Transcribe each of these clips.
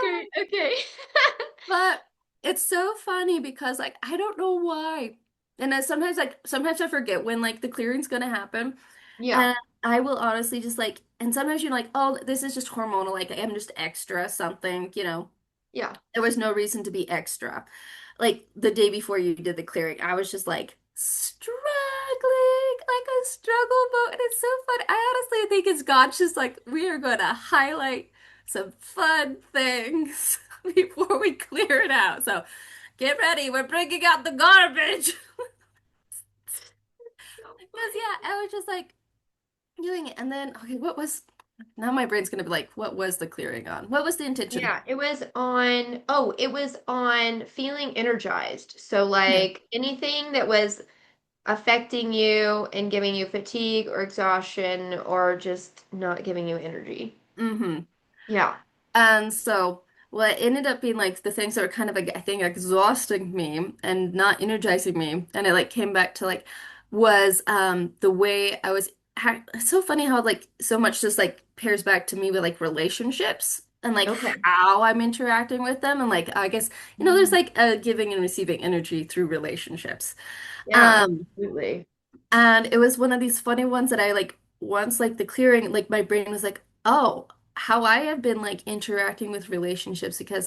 Okay, okay. But it's so funny because like I don't know why. And then sometimes I forget when like the clearing's gonna happen. Yeah, And I will honestly just like and sometimes you're like, oh, this is just hormonal, like I'm just extra something, you know. yeah. There was no reason to be extra. Like the day before you did the clearing, I was just like struggling like a struggle boat. And it's so fun. I honestly think it's God's just like, we are going to highlight some fun things before we clear it out. So get ready. We're bringing out the garbage. So Because, yeah, funny. I was just like doing it. And then, okay, now my brain's going to be like, what was the clearing on? What was the intention? Yeah, it was on feeling energized. So Yeah. like anything that was affecting you and giving you fatigue or exhaustion or just not giving you energy. Mm-hmm. Yeah. And so what ended up being like the things that were kind of like I think exhausting me and not energizing me, and it like came back to like was the way I was it's so funny how like so much just like pairs back to me with like relationships and like Okay. how I'm interacting with them and like I guess there's Mm. like a giving and receiving energy through relationships. Yeah, Um absolutely. and it was one of these funny ones that I like once like the clearing, like my brain was like, oh, how I have been like interacting with relationships because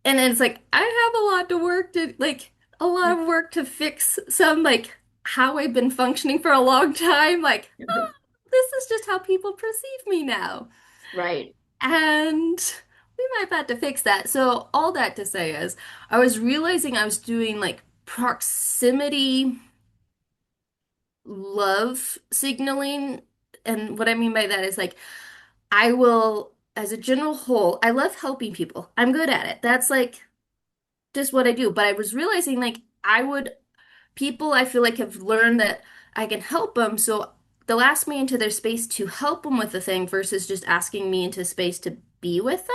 and then it's like I have a lot to work to like a lot of work to fix some like how I've been functioning for a long time. Like, oh, this is just how people perceive me now. Right. And we might have to fix that. So all that to say is I was realizing I was doing like proximity love signaling. And what I mean by that is like, I will, as a general whole, I love helping people. I'm good at it. That's like just what I do. But I was realizing like, people I feel like have learned that I can help them. So they'll ask me into their space to help them with the thing versus just asking me into space to be with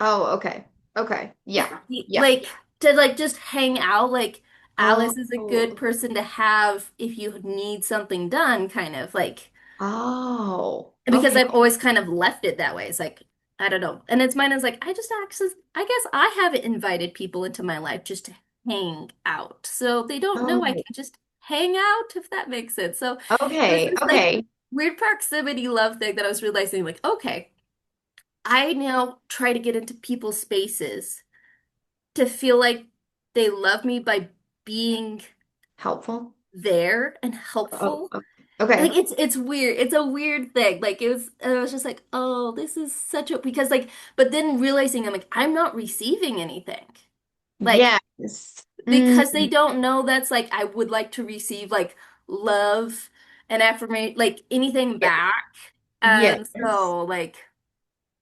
Oh, okay. Okay. them. Yeah. Yeah. Like, to like just hang out. Like, Oh, Alice is a good person to have if you need something done, kind of like. oh, Because okay. I've always kind of left it that way. It's like, I don't know. And it's mine is like, I guess I haven't invited people into my life just to hang out. So they don't know I Oh, can just hang out, if that makes sense. So it was okay. this like Okay. weird proximity love thing that I was realizing, like, okay, I now try to get into people's spaces to feel like they love me by being Helpful. there and Oh, helpful. Like okay. it's weird. It's a weird thing. Like I was just like, oh, this is such a because like but then realizing I'm like I'm not receiving anything. Like Yes. Mm, because they don't know that's like I would like to receive like love and affirmation like anything yes. back. And Yes. so like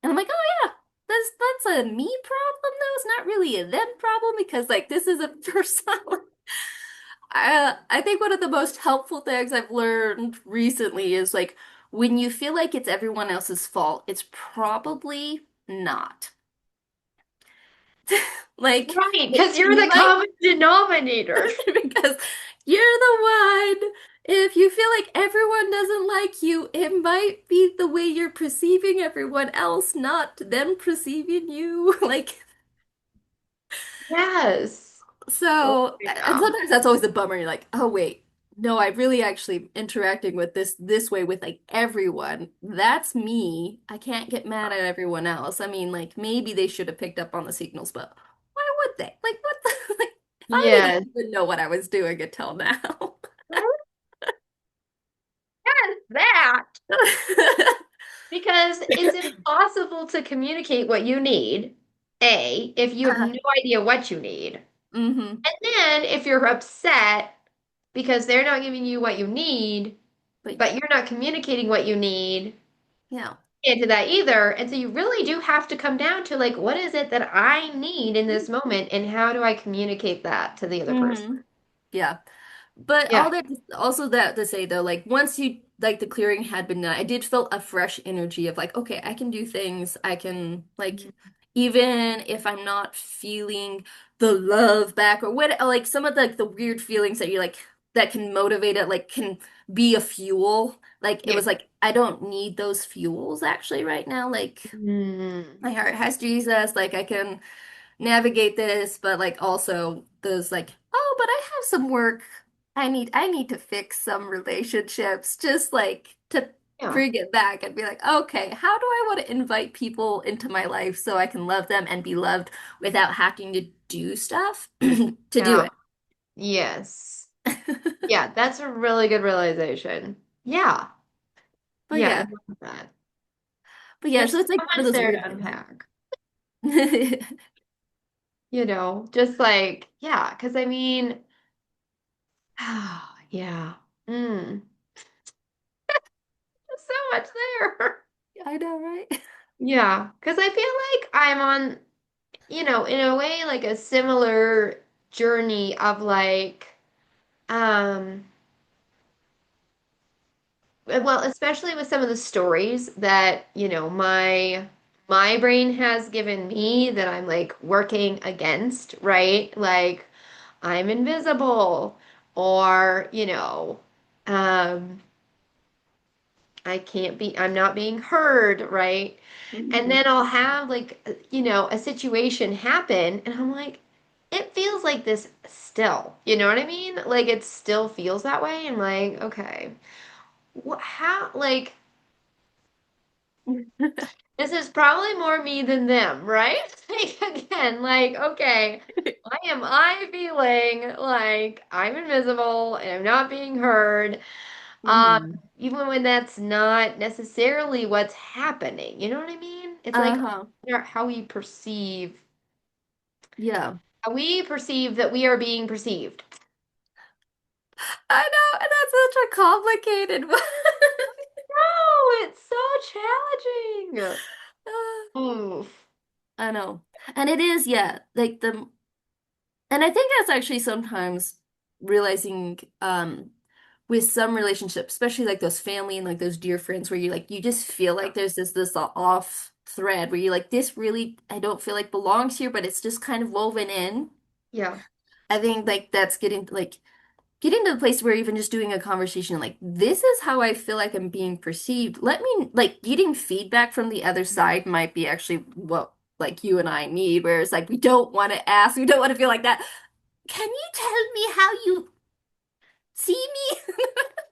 and I'm like, oh yeah, that's a me problem though. It's not really a them problem because like this is a personal I think one of the most helpful things I've learned recently is like when you feel like it's everyone else's fault, it's probably not. Like Right, because you're you the might common denominator. because you're the one. If you feel like everyone doesn't like you, it might be the way you're perceiving everyone else, not them perceiving you. Like Yes. Oh, so, and yeah. sometimes that's always a bummer. You're like, oh wait, no, I really actually interacting with this way with like everyone. That's me. I can't get mad at everyone else. I mean, like maybe they should have picked up on the signals, but why would they? Like what the like I didn't Yes. even know what I was doing until now. Yes, that. Because it's impossible to communicate what you need, A, if you have Uh, no idea what you need. mm-hmm. And then if you're upset because they're not giving you what you need, But but you're not communicating what you need, yeah. can't do that either. And so you really do have to come down to like, what is it that I need in this moment, and how do I communicate that to the other person? Mm-hmm. Yeah. But Yeah. all that also that to say though, like once you like the clearing had been done, I did feel a fresh energy of like, okay, I can do things. I can like even if I'm not feeling the love back or what like some of the like the weird feelings that you like that can motivate it, like can be a fuel. Like it Yeah. was like I don't need those fuels actually right now. Like Mm. my heart has Jesus, like I can navigate this, but like also those like, oh, but I have some work. I need to fix some relationships, just like to Yeah. bring it back and be like, okay, how do I want to invite people into my life so I can love them and be loved without having to do stuff to do Yeah. it? Yes. Yeah, that's a really good realization. Yeah. But Yeah, I yeah. love that. But yeah, There's so it's like so one of much those there weird to things. unpack. Just like, yeah, because I mean, yeah. Mm. There's so much there. I know, right? Yeah, because I feel like I'm on, in a way, like a similar journey of like, um, well, especially with some of the stories that, my brain has given me that I'm like working against, right? Like I'm invisible or, I'm not being heard, right? And Mhm. then I'll have like, a situation happen and I'm like, it feels like this still, you know what I mean? Like it still feels that way. I'm like, okay, how, like, this is probably more me than them, right? Like again, like, okay, why am I feeling like I'm invisible and I'm not being heard? Um, Mhm. Even when that's not necessarily what's happening. You know what I mean? It's like Uh-huh. Yeah. how we perceive that we are being perceived. I know, and that's such a complicated one. Oh, it's so challenging. Oof. I know. And it is, yeah, like and I think that's actually sometimes realizing with some relationships, especially like those family and like those dear friends where you just feel Yeah. like there's this off thread where you're like this really I don't feel like belongs here, but it's just kind of woven in. Yeah. I think like that's getting to the place where even just doing a conversation like this is how I feel like I'm being perceived. Let me like getting feedback from the other side might be actually what like you and I need, where it's like we don't want to ask, we don't want to feel like that. Can you tell me how you see me?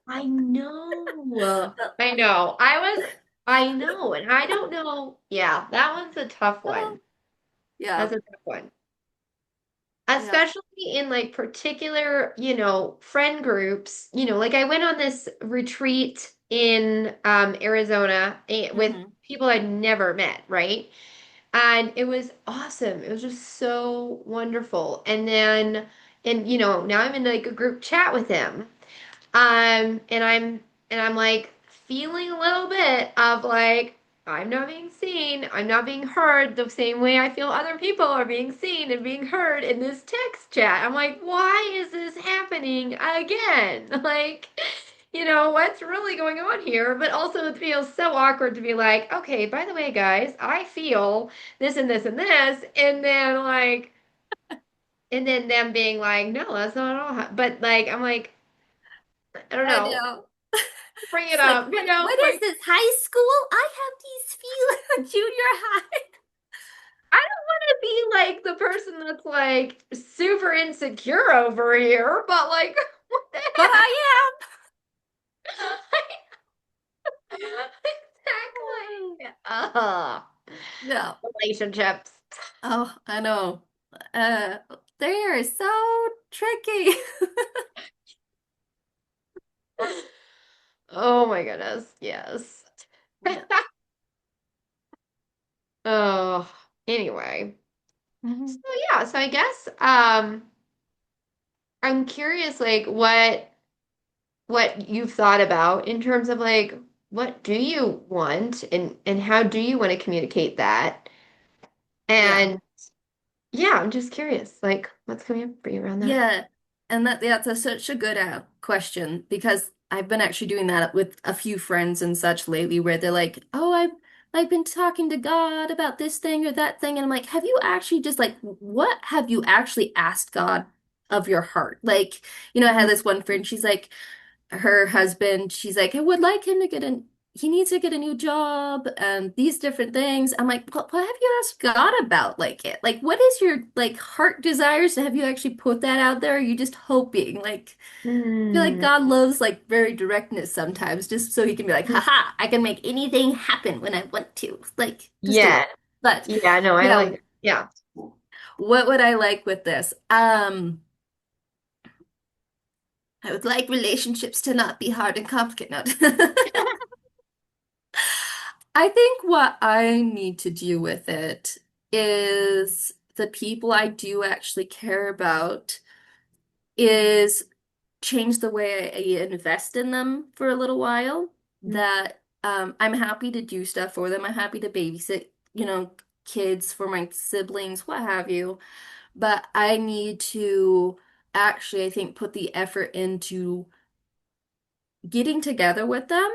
I know. I know. I know. And I don't know. Yeah, that one's a tough one. Yeah, That's a tough one. yeah. Especially in like particular, friend groups, like I went on this retreat in Arizona with Hmm. people I'd never met, right? And it was awesome. It was just so wonderful. And now I'm in like a group chat with them. And I'm like feeling a little bit of like I'm not being seen, I'm not being heard the same way I feel other people are being seen and being heard in this text chat. I'm like, why is this happening again? Like, what's really going on here? But also it feels so awkward to be like, okay, by the way, guys, I feel this and this and this, and then them being like, no, that's not at all. But like, I'm like, I don't I know. know. Bring it It's like, up, what is this, high school? I have these feelings, junior high. I don't want to be like the person that's like super insecure over here, but like, what the But heck? I am. Exactly. Yeah. Relationships. Oh, I know. Uh, they are so tricky. Oh my goodness. Yes. Yeah. Oh, anyway. So Mhm. yeah, so I guess I'm curious like what you've thought about in terms of like what do you want and how do you want to communicate that? Yeah. And yeah, I'm just curious, like what's coming up for you around that? Yeah. And that's such a good question because I've been actually doing that with a few friends and such lately where they're like, "Oh, I've been talking to God about this thing or that thing." And I'm like, "Have you actually just like what have you actually asked God of your heart?" Like, I had Mhm. this one friend, she's like her husband, she's like, I would like him to get he needs to get a new job and these different things. I'm like, what have you asked God about like it? Like, what is your like heart desires? Have you actually put that out there? Or are you just hoping? Like, I feel like Mm, God loves like very directness sometimes, just so he can be like, haha, I can make anything happen when I want to. Like, just do it. yeah. But Yeah, no, I yeah, like, yeah. what would I like with this? I would like relationships to not be hard and complicated. No. I think what I need to do with it is the people I do actually care about is change the way I invest in them for a little while. That I'm happy to do stuff for them. I'm happy to babysit, kids for my siblings, what have you. But I need to actually, I think, put the effort into getting together with them,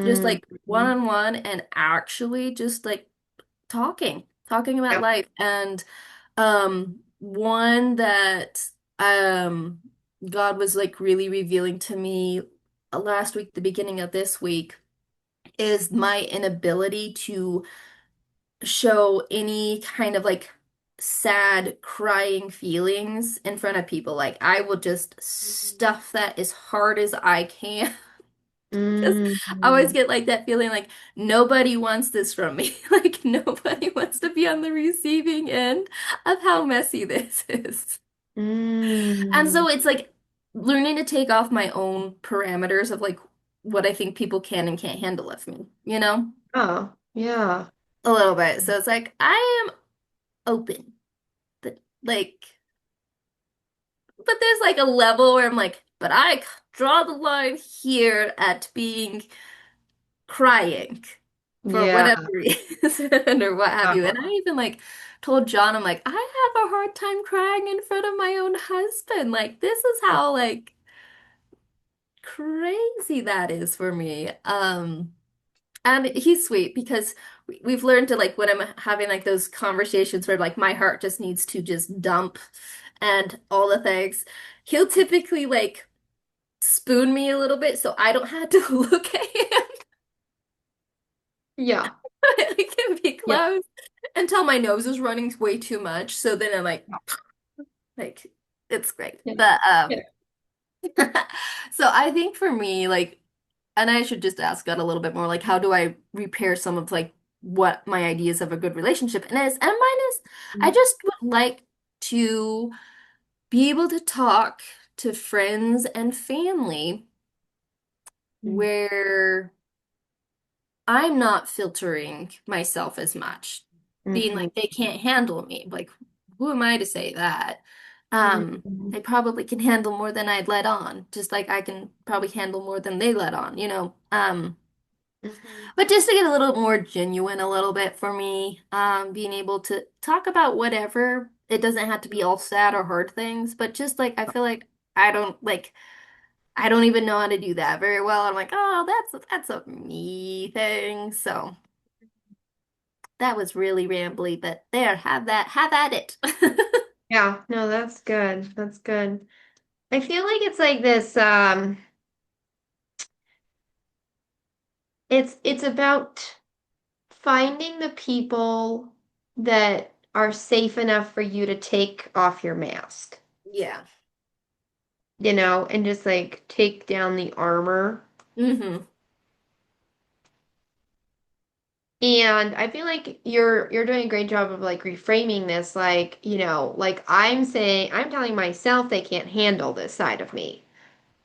just Mm, like one on one, and actually just like talking about yeah. life. And one that um God was like really revealing to me last week, the beginning of this week, is my inability to show any kind of like sad crying feelings in front of people. Like I will just stuff that as hard as I can. Because I always Mm, get like that feeling like nobody wants this from me. Like nobody wants to be on the receiving end of how messy this is. And mm. so it's like learning to take off my own parameters of like what I think people can and can't handle of me, Oh, yeah. A little bit. So it's like I am open. But like, but there's like a level where I'm like, but I draw the line here at being crying for Yeah. whatever reason or what have you. And I Uh-huh. even like told John, I'm like, I have a hard time crying in front of my own husband. Like, this is how like crazy that is for me. And he's sweet because we've learned to like when I'm having like those conversations where like my heart just needs to just dump and all the things, he'll typically like spoon me a little bit so I don't have to look at him. Yeah. I can be Yeah. close until my nose is running way too much. So then I'm like it's great. Yeah. But Yeah. so I think for me, like, and I should just ask God a little bit more, like, how do I repair some of like what my ideas of a good relationship and mine is, I just would like to be able to talk to friends and family Mm, where I'm not filtering myself as much, being mhm, like they can't handle me. Like, who am I to say that? mhm, They probably can handle more than I'd let on, just like I can probably handle more than they let on, mhm. But just to get a little more genuine a little bit for me, being able to talk about whatever. It doesn't have to be all sad or hard things, but just like I feel like I don't like I don't even know how to do that very well. I'm like, oh, that's a me thing. So that was really rambly, but there, have at it. Yeah, no, that's good. That's good. I feel like it's like this, it's about finding the people that are safe enough for you to take off your mask, Yeah. and just like take down the armor. Hmm. And I feel like you're doing a great job of like reframing this, like, like I'm telling myself they can't handle this side of me,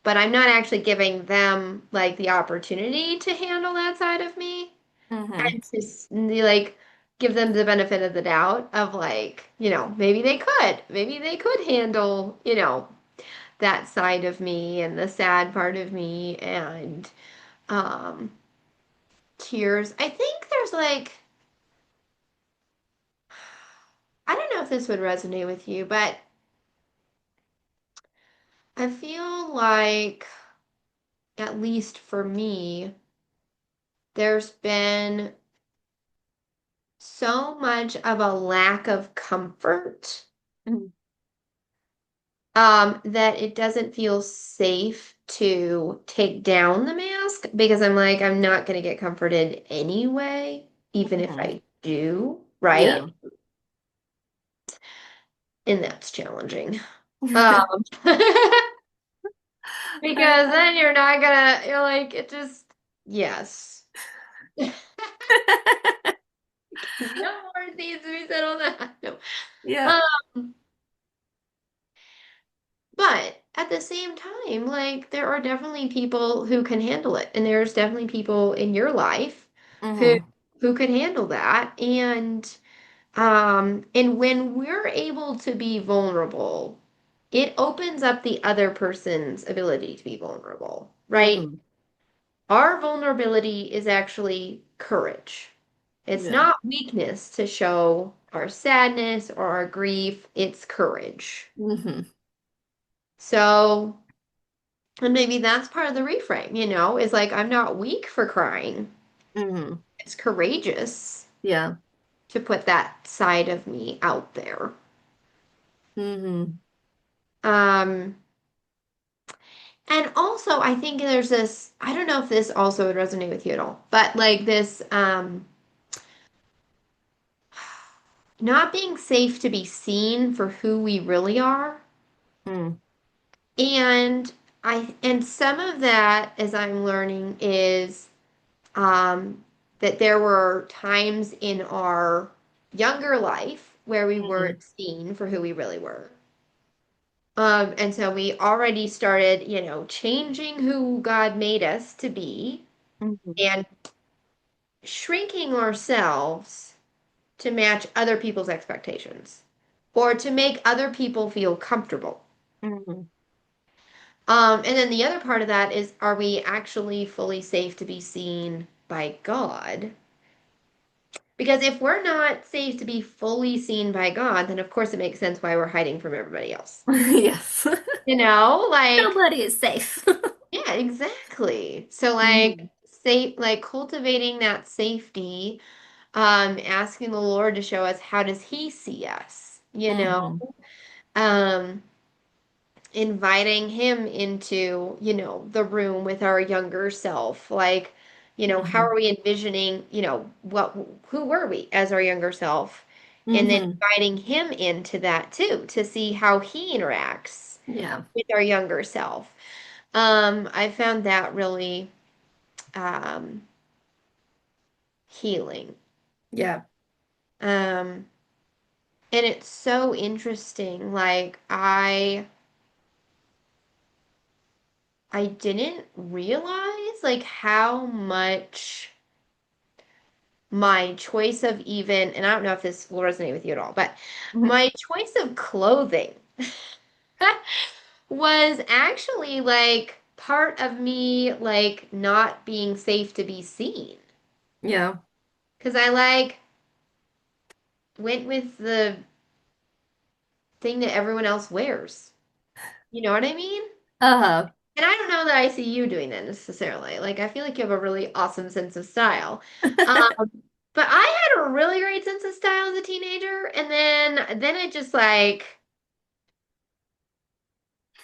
but I'm not actually giving them like the opportunity to handle that side of me. Hmm. And just like give them the benefit of the doubt of like, maybe they could handle, that side of me and the sad part of me and um tears. I think there's like I don't know if this would resonate with you, but I feel like, at least for me, there's been so much of a lack of comfort, that it doesn't feel safe to take down the mask. ask because I'm like, I'm not going to get comforted anyway, even if Mhm. I do, right? Yeah. And that's challenging. Um, because then you're like, it just, yes. No more needs to be said on that. No. Yeah. Um, but at the same time, like there are definitely people who can handle it, and there's definitely people in your life who Hmm. who could handle that. And when we're able to be vulnerable, it opens up the other person's ability to be vulnerable, right? Hmm. Our vulnerability is actually courage. It's Yeah. not weakness to show our sadness or our grief, it's courage. Hmm. So, and maybe that's part of the reframe, is like, I'm not weak for crying. Hmm. It's courageous Yeah. to put that side of me out there. Hmm. Um, and also, I think there's this, I don't know if this also would resonate with you at all, but like this, not being safe to be seen for who we really are. Mm. And and some of that, as I'm learning, is um, that there were times in our younger life where we Hmm. weren't seen for who we really were. And so we already started, changing who God made us to be Hmm. and shrinking ourselves to match other people's expectations or to make other people feel comfortable. Hmm. And then the other part of that is, are we actually fully safe to be seen by God? Because if we're not safe to be fully seen by God, then of course it makes sense why we're hiding from everybody else. Yes. Like, Nobody is safe. yeah, exactly. So like Hmm. safe, like cultivating that safety, asking the Lord to show us how does he see us, Hmm. um, inviting him into, the room with our younger self. Like, how Hmm. are we envisioning, who were we as our younger self? And then Hmm. inviting him into that too, to see how he interacts Yeah. with our younger self. I found that really um, healing. Yeah. Um, and it's so interesting. Like I didn't realize like how much my choice of even, and I don't know if this will resonate with you at all, but Mhm. my choice of clothing was actually like part of me like not being safe to be seen. Yeah. Because I like went with the thing that everyone else wears. You know what I mean? Uh-huh. And I don't know that I see you doing that necessarily. Like, I feel like you have a really awesome sense of style. Um, but I had a really great sense of style as a teenager, and then it just like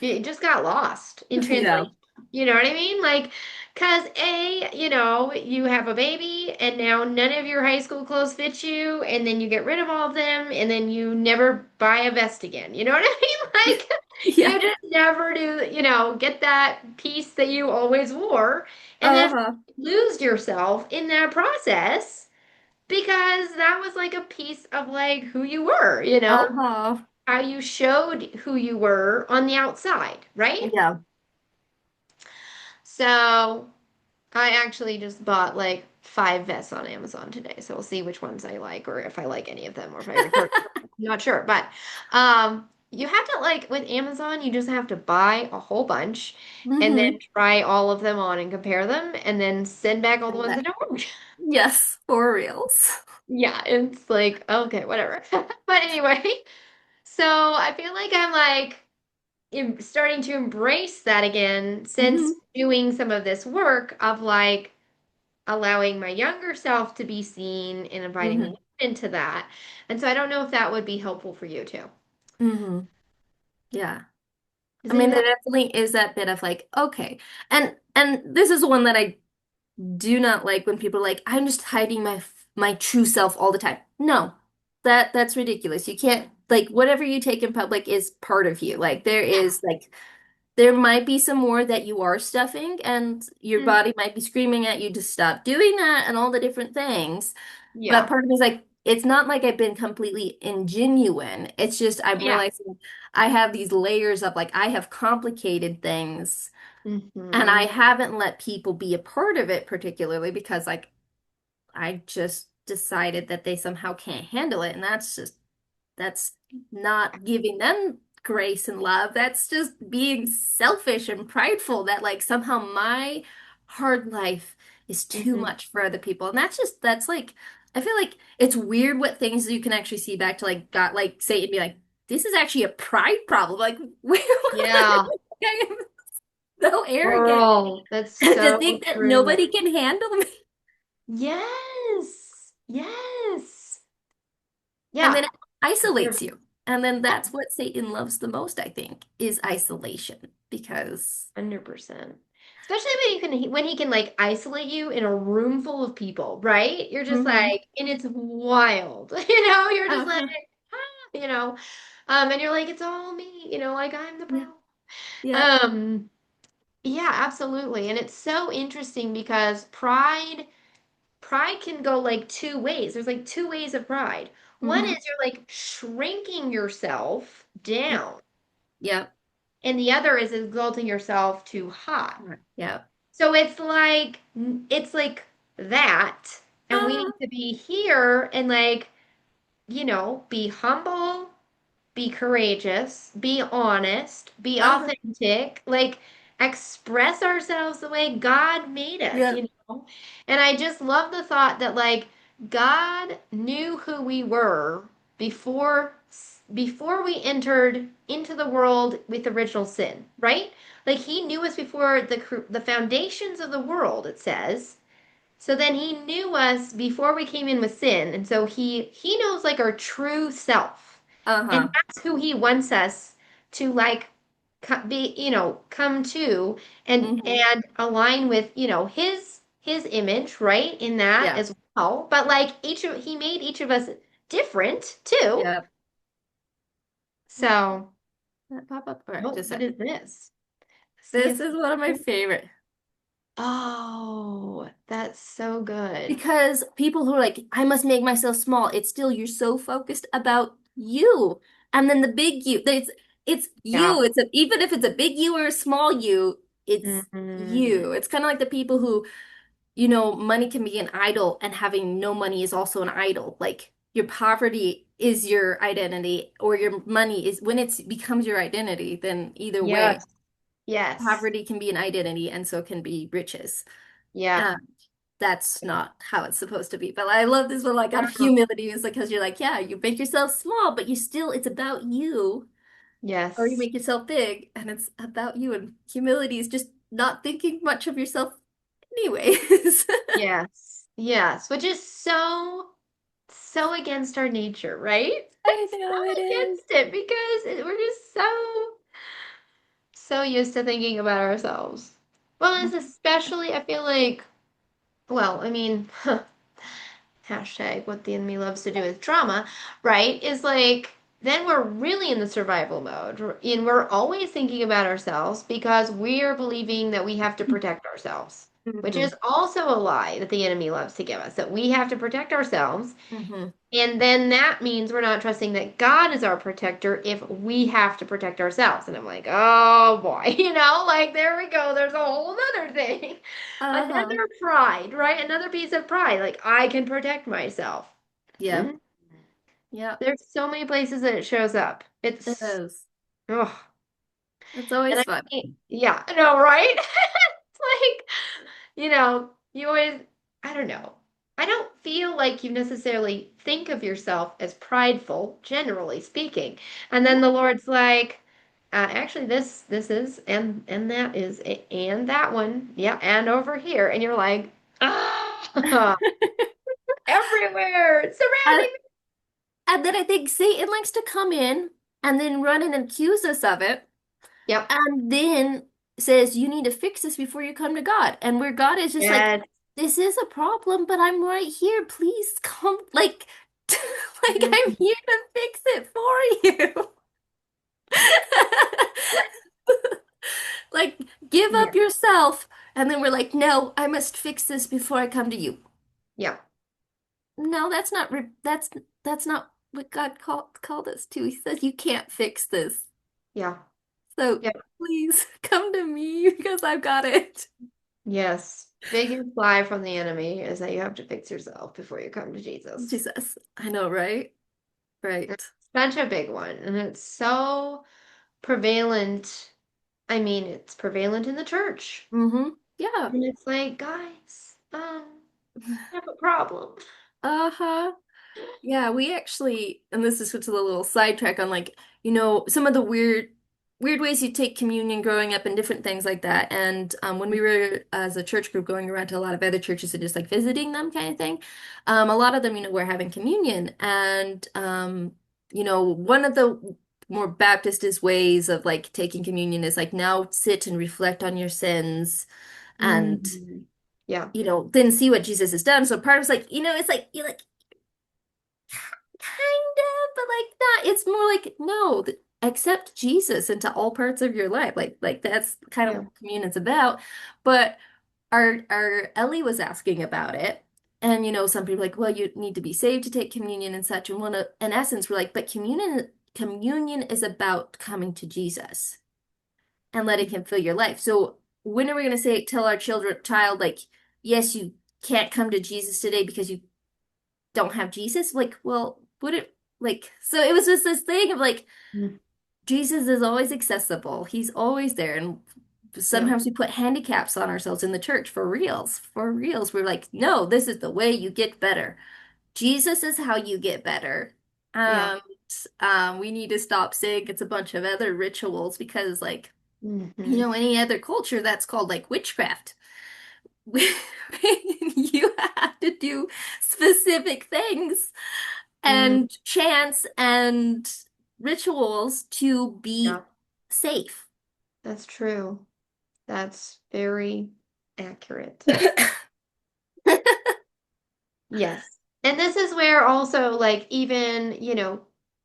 it just got lost in Yeah. translation. You know what I mean? Like, cause you have a baby, and now none of your high school clothes fit you, and then you get rid of all of them, and then you never buy a vest again. You know what I mean? Like, Yeah. you just never do, get that piece that you always wore, and then Uh-huh. lose yourself in that process because that was like a piece of like who you were, Uh-huh. how you showed who you were on the outside, right? Yeah. So I actually just bought like 5 vests on Amazon today. So we'll see which ones I like or if I like any of them or if I repurchase them. I'm not sure. But you have to like with Amazon, you just have to buy a whole bunch and then Hmm. try all of them on and compare them and then send back all the And ones that that. don't work. Yes, for reals. Yeah, it's like, okay, whatever. But anyway, so I feel like I'm like starting to embrace that again since Hmm. doing some of this work of like allowing my younger self to be seen and inviting them Hmm. into that. And so I don't know if that would be helpful for you too. Hmm. Yeah. Does I mean, any of there that? definitely is that bit of like, okay. And this is one that I do not like when people are like, I'm just hiding my true self all the time. No, that's ridiculous. You can't like whatever you take in public is part of you. Like there Yeah. is like there might be some more that you are stuffing and your Mm. body might be screaming at you to stop doing that and all the different things. But Yeah. part of me is like, it's not like I've been completely ingenuine. It's just I'm Yeah. realizing I have these layers of like I have complicated things and I Hmm. haven't let people be a part of it particularly because like I just decided that they somehow can't handle it. And that's not giving them grace and love. That's just being selfish and prideful that like somehow my hard life is too Hmm. much for other people. And that's like I feel like it's weird what things you can actually see back to like God like Satan be like, this is actually a pride problem. Like where Yeah. I am so arrogant Girl, that's to so think that true. nobody can handle me. Yes. Yes. And Yeah. then it isolates you. And then that's what Satan loves the most, I think, is isolation. Because 100%. Especially when he can like isolate you in a room full of people, right? You're just hmm like, and it's wild. You're just like, uh-huh. ah, and you're like, it's all me, like I'm the Yeah. problem. Yeah. Um, yeah, absolutely. And it's so interesting because pride can go like two ways. There's like two ways of pride. One is hmm you're like shrinking yourself Yeah. down, Yeah. and the other is exalting yourself too high. Yeah. So it's like that, and we Ah, need to be here and like, be humble, be courageous, be honest, be uh-huh. authentic, like express ourselves the way God made us, Yeah. you know? And I just love the thought that like God knew who we were before we entered into the world with original sin, right? Like he knew us before the foundations of the world, it says. So then he knew us before we came in with sin, and so he knows like our true self. And Uh-huh. that's who he wants us to like come to hmm and align with, his image, right? In that Yeah. as well. But like he made each of us different too. Yeah. So, That pop up. All right, oh, just a what sec. is this? This CS. is one of my favorite. Oh, that's so good. Because people who are like, I must make myself small, it's still you're so focused about you. And then the big you, it's Yeah. you. Even if it's a big you or a small you, it's Mhm. you. It's kind of like the people who, money can be an idol and having no money is also an idol. Like your poverty is your identity or your money is when it becomes your identity, then either way, Yes. Yes. poverty can be an identity and so can be riches. Yeah. Um, that's not how it's supposed to be. But I love this one, like on Oh, humility, is like because you're like, yeah, you make yourself small, but it's about you, or you yes. make yourself big, and it's about you. And humility is just not thinking much of yourself, anyways. Yes. Yes. Which is so against our nature, right? I So know it is. against it because we're just so used to thinking about ourselves. Well, it's especially, I feel like, well, I mean, hashtag what the enemy loves to do with trauma, right? Is like then we're really in the survival mode, and we're always thinking about ourselves because we are believing that we have to protect ourselves, which hmm is also a lie that the enemy loves to give us, that we have to protect ourselves. hmm And then that means we're not trusting that God is our protector if we have to protect ourselves. And I'm like, oh boy, like there we go. There's a whole other thing. Uh-huh. Another pride, right? Another piece of pride. Like I can protect myself. Yep. Mm. Yep. There's so many places that it shows up. It It's, is. oh, It's and always I fun. can't, yeah, I know, right? It's like, you always, I don't know. I don't feel like you necessarily think of yourself as prideful, generally speaking. And then the Lord's like, actually, this is, and that is, and that one, yeah, and over here. And you're like, ah, everywhere, And, surrounding me. and then I think Satan likes to come in and then run and accuse us of it. Yep. And then says you need to fix this before you come to God. And where God is just like, Yes. this is a problem, but I'm right here. Please come, like, like I'm Mhm. here to fix it for you. Like, give up Yeah. yourself. And then we're like, no, I must fix this before I come to you. Yeah. No, that's not what God called us to. He says you can't fix this. Yeah. So Yeah. please come to me because I've got it. Yes. Biggest lie from the enemy is that you have to fix yourself before you come to Jesus. Jesus. I know, right? Right. It's such a big one. And it's so prevalent. I mean, it's prevalent in the church. Mm-hmm. Yeah. And it's like, guys, I have a problem. Uh-huh. Yeah, we actually, and this is just a little sidetrack on like, some of the weird ways you take communion growing up and different things like that. And when we were as a church group going around to a lot of other churches and just like visiting them kind of thing, a lot of them, were having communion. And one of the more Baptist ways of like taking communion is like now sit and reflect on your sins and Mhm. Yeah. then see what Jesus has done. So part of it's like, it's like you're like kind of, but like not. It's more like no, accept Jesus into all parts of your life. Like that's kind of Yeah. what communion's about. But our Ellie was asking about it, and some people are like, well, you need to be saved to take communion and such. And in essence, we're like, but communion is about coming to Jesus and letting Him fill your life. So when are we going to tell our child like, yes, you can't come to Jesus today because you don't have Jesus? Like, well, would it like so it was just this thing of like Mm. Jesus is always accessible. He's always there. And Yeah. sometimes we put handicaps on ourselves in the church for reals. For reals. We're like, no, this is the way you get better. Jesus is how you get better. Yeah. Um, we need to stop saying it's a bunch of other rituals because like, Hmm. any other culture that's called like witchcraft. You have to do specific things Mm. and chants and rituals to be Yeah. safe. That's true. That's very accurate. Yes. And this is where also like even,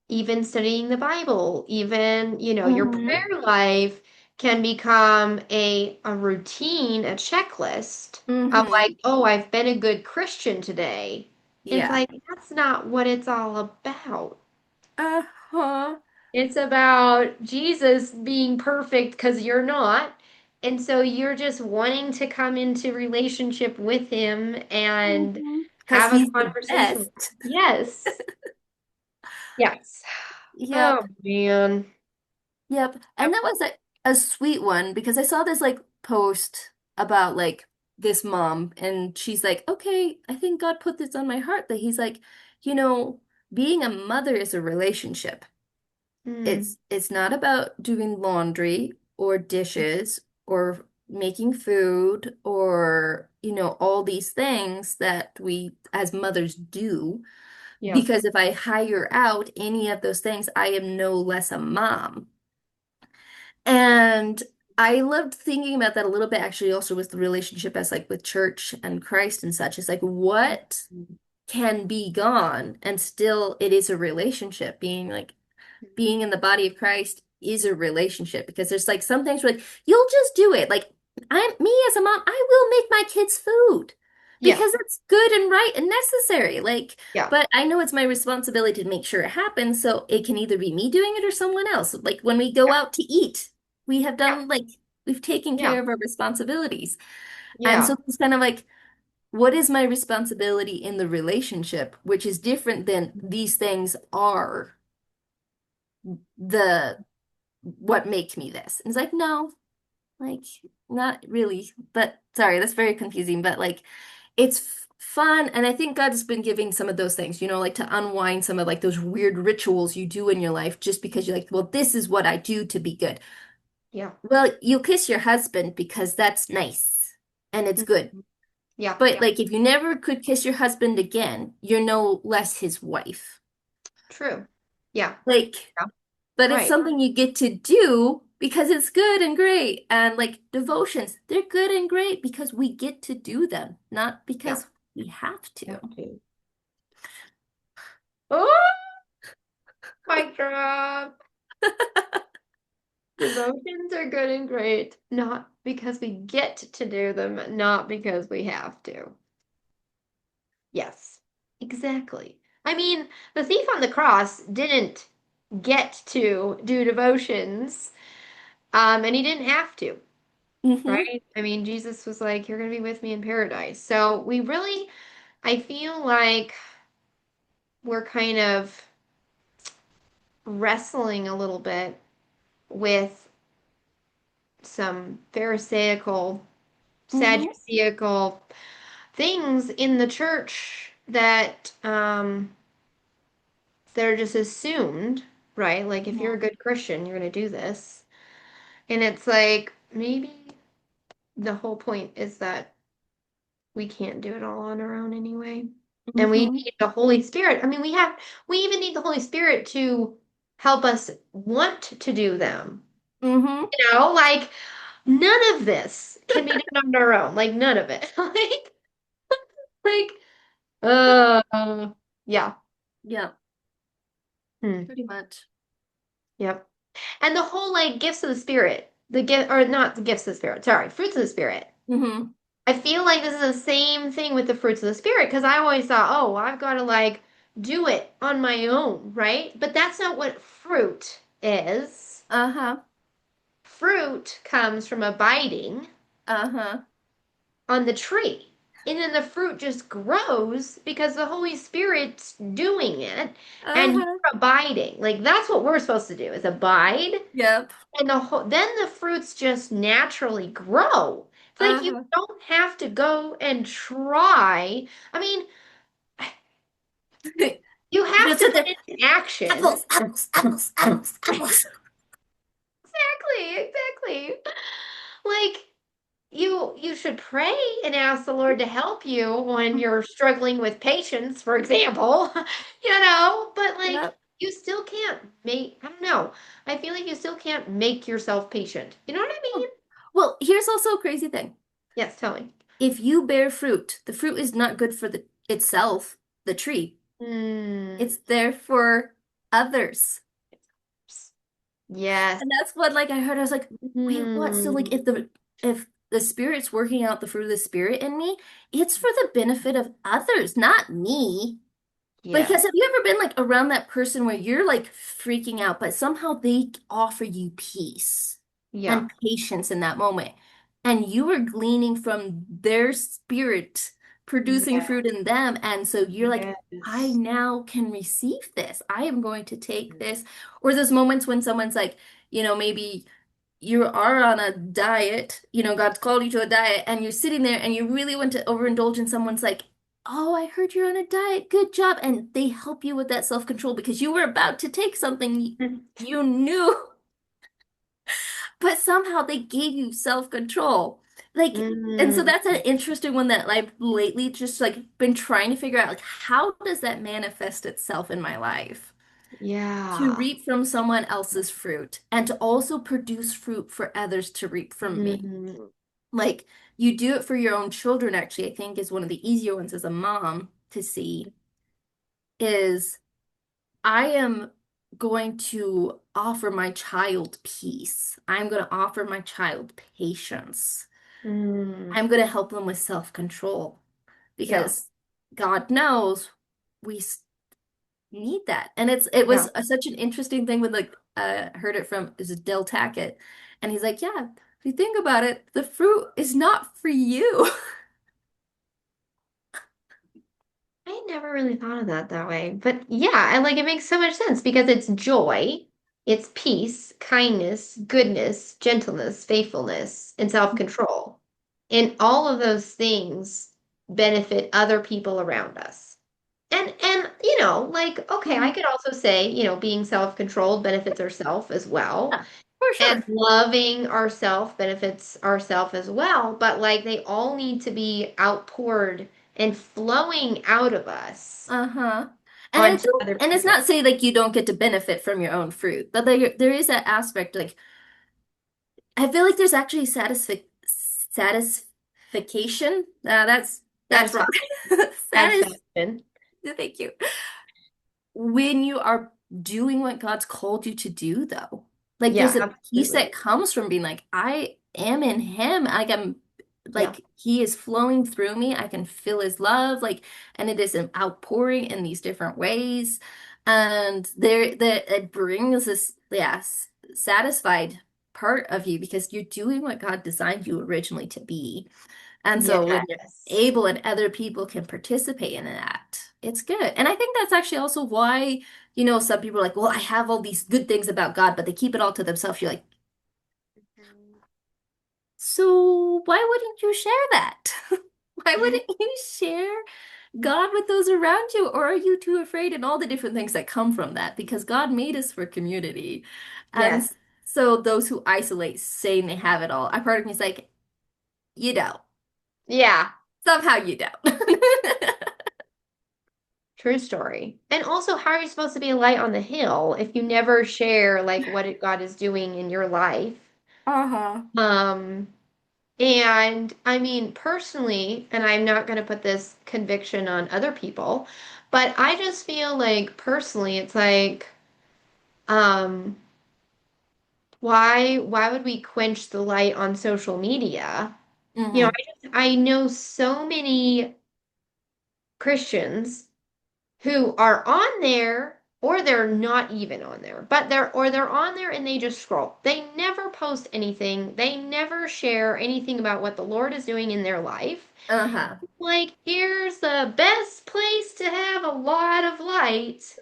even studying the Bible, even, your Hmm. prayer life can become a routine, a checklist of like, Hmm. oh, I've been a good Christian today. And it's Yeah. like that's not what it's all about. Uh-huh. It's about Jesus being perfect because you're not. And so you're just wanting to come into relationship with him and Because have a he's the conversation. best. Yes. Yes. Oh Yep. man. Yep. And that was a sweet one because I saw this like post about like this mom and she's like, okay, I think God put this on my heart that he's like, you know, being a mother is a relationship. Mm. It's not about doing laundry or dishes or making food or, all these things that we as mothers do. Yeah. Because if I hire out any of those things, I am no less a mom. And I loved thinking about that a little bit actually also with the relationship as like with church and Christ and such. It's like what can be gone and still it is a relationship being in the body of Christ is a relationship because there's like some things where like you'll just do it. Like I'm me as a mom, I will make my kids food Yeah. because it's good and right and necessary. Like, Yeah. but I know it's my responsibility to make sure it happens, so it can either be me doing it or someone else. Like when we go Yeah. out to eat, we have Yeah. done like we've taken Yeah. care of our responsibilities. And Yeah. so it's kind of like what is my responsibility in the relationship, which is different than these things are the what makes me this? And it's like, no, like not really. But sorry, that's very confusing. But like it's fun. And I think God's been giving some of those things, like to unwind some of like those weird rituals you do in your life just because you're like, well, this is what I do to be good. Yeah. Well, you kiss your husband because that's nice and it's good. Mhm. Yeah. But Yeah. like if you never could kiss your husband again, you're no less his wife. True. Yeah. Like, Yeah. but it's Right. something you get to do because it's good and great. And like devotions, they're good and great because we get to do them, not Yeah. because we have to. Okay. Oh, mic drop. Devotions are good and great, not because we get to do them, not because we have to. Yes, exactly. I mean, the thief on the cross didn't get to do devotions, and he didn't have to, Hmm. right? I mean, Jesus was like, "You're going to be with me in paradise." So we really, I feel like we're kind of wrestling a little bit with some Pharisaical, Hmm. Sadduceical things in the church that are just assumed, right? Like if you're a good Christian, you're going to do this. And it's like maybe the whole point is that we can't do it all on our own anyway. And we Hmm. need the Holy Spirit. I mean, we even need the Holy Spirit to help us want to do them. Hmm. Like none of this can be done on our own. Like none of it. Like, yeah. Yeah, Hmm. pretty much. Yep. And the whole like gifts of the Spirit, the gift or not the gifts of the Spirit, sorry, fruits of the Spirit. Hmm. I feel like this is the same thing with the fruits of the Spirit because I always thought, oh, I've got to like do it on my own, right? But that's not what fruit is. Uh-huh. Fruit comes from abiding Uh-huh. on the tree. And then the fruit just grows because the Holy Spirit's doing it and Uh-huh. you're abiding. Like that's what we're supposed to do is abide. Yep. And then the fruits just naturally grow. It's like you Uh-huh. don't have to go and try. I mean, you You have just to sit put there, it in action. apples, apples, apples, apples, apples. Exactly, exactly. Like you should pray and ask the Lord to help you when you're struggling with patience, for example. But like Yep. you still can't make, I don't know. I feel like you still can't make yourself patient. You know what I mean? Well, here's also a crazy thing. Yes, tell me. If you bear fruit, the fruit is not good for the itself, the tree. Hmm. It's there for others. Yes. And that's what like I heard. I was like, wait, what? So like Hmm. if the spirit's working out the fruit of the spirit in me, it's for the benefit of others, not me. Because Yes. have you ever been like around that person where you're like freaking out, but somehow they offer you peace Yeah. and patience in that moment, and you were gleaning from their spirit producing Yes. fruit in them, and so you're like, I Yes. now can receive this. I am going to take this. Or those moments when someone's like, maybe you are on a diet, God's called you to a diet, and you're sitting there and you really want to overindulge, and someone's like, oh, I heard you're on a diet. Good job. And they help you with that self-control because you were about to take something you knew, but somehow they gave you self-control. Like, and so Mm. that's an interesting one that I've lately just like been trying to figure out, like, how does that manifest itself in my life? To Yeah. reap from someone else's fruit and to also produce fruit for others to reap from me. Mm. Like you do it for your own children, actually, I think is one of the easier ones as a mom to see is I am going to offer my child peace. I'm going to offer my child patience. Mm. I'm going to help them with self-control Yeah. because God knows we need that. And it Yeah. was such an interesting thing when like heard it from is it Del Tackett, and he's like, yeah, if you think about it, the fruit is not for you. I never really thought of that way. But yeah, I like it makes so much sense because it's joy, it's peace, kindness, goodness, gentleness, faithfulness, and self-control. And all of those things benefit other people around us. And like okay, I Mhm. could also say, being self-controlled benefits ourself as well. Yeah, for And sure. loving ourself benefits ourself as well, but like they all need to be outpoured and flowing out of us Uh-huh. onto other And it's people. not saying like you don't get to benefit from your own fruit, but there is that aspect like I feel like there's actually satisfaction. That's wrong. Satis Satisfaction. Thank you. When you are doing what God's called you to do, though. Like Yeah, there's a peace absolutely. that comes from being like, I am in him. Like I'm Yeah. like he is flowing through me. I can feel his love, like, and it is an outpouring in these different ways. And there that it brings this, yes, satisfied part of you because you're doing what God designed you originally to be. And so when you're Yes. able and other people can participate in that, it's good. And I think that's actually also why, some people are like, well, I have all these good things about God, but they keep it all to themselves. You're like, Mhm. so why wouldn't you share that? Why wouldn't you share God with those around you? Or are you too afraid and all the different things that come from that? Because God made us for community. And Yes. so those who isolate saying they have it all, a part of me is like, you don't. Yeah. Somehow you don't. True story. And also, how are you supposed to be a light on the hill if you never share like God is doing in your life? Uh-huh. Um, and I mean, personally, and I'm not going to put this conviction on other people, but I just feel like personally, it's like, um, why would we quench the light on social media? You know, Hmm. I know so many Christians who are on there or they're not even on there, but they're on there and they just scroll. They never post anything. They never share anything about what the Lord is doing in their life. Uh-huh. Like, here's the best place to have a lot of light